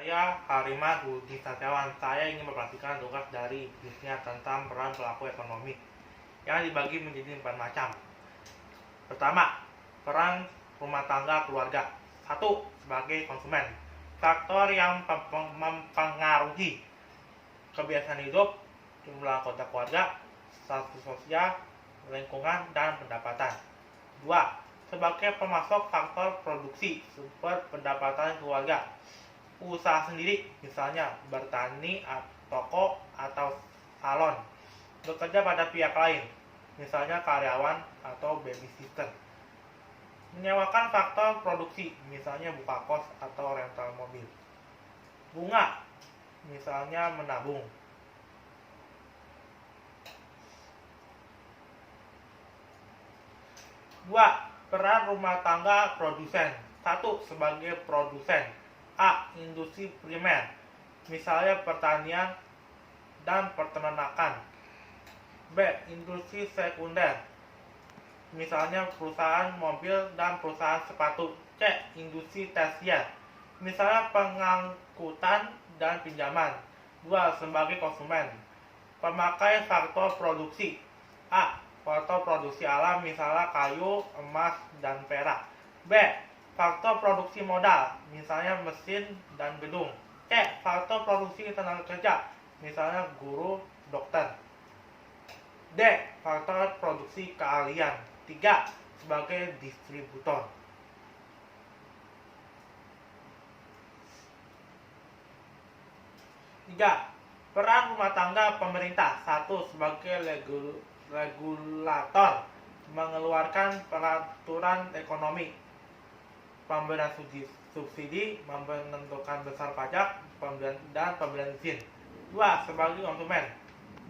Saya Hariman Budi Satriawan. Saya ingin memperhatikan tugas dari bisnisnya tentang peran pelaku ekonomi yang dibagi menjadi 4 macam. Pertama, peran rumah tangga keluarga. 1. Sebagai konsumen. Faktor yang mempengaruhi kebiasaan hidup, jumlah anggota keluarga, status sosial, lingkungan, dan pendapatan. 2. Sebagai pemasok faktor produksi, sumber pendapatan keluarga. Usaha sendiri, misalnya bertani, toko, atau salon. Bekerja pada pihak lain, misalnya karyawan atau babysitter. Menyewakan faktor produksi, misalnya buka kos atau rental mobil. Bunga, misalnya menabung. 2. Peran rumah tangga produsen. 1. Sebagai produsen. A. Industri primer, misalnya pertanian dan peternakan. B. Industri sekunder, misalnya perusahaan mobil dan perusahaan sepatu. C. Industri tersier, misalnya pengangkutan dan pinjaman. 2. Sebagai konsumen, pemakai faktor produksi. A. Faktor produksi alam, misalnya kayu, emas, dan perak. B. Faktor produksi modal, misalnya mesin dan gedung. C. Faktor produksi tenaga kerja, misalnya guru, dokter. D. Faktor produksi keahlian. 3. Sebagai distributor. 3. Peran rumah tangga pemerintah. 1. Sebagai regulator, mengeluarkan peraturan ekonomi, pemberian subsidi, menentukan besar pajak, dan pemberian izin. 2. Sebagai konsumen,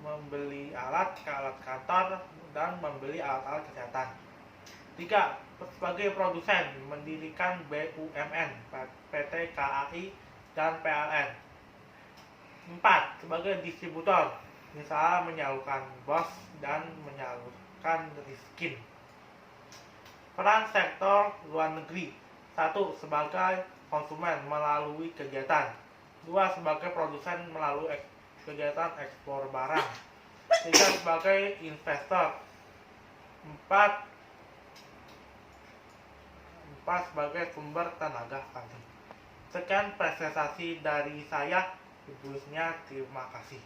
membeli alat kantor, dan membeli alat-alat kesehatan. 3. Sebagai produsen, mendirikan BUMN, PT KAI, dan PLN. 4. Sebagai distributor, misalnya menyalurkan BOS dan menyalurkan riskin. Peran sektor luar negeri. 1. Sebagai konsumen melalui kegiatan. 2. Sebagai produsen melalui kegiatan ekspor barang. 3. Sebagai investor. 4. Sebagai sumber tenaga kerja. Sekian presentasi dari saya. Terima kasih.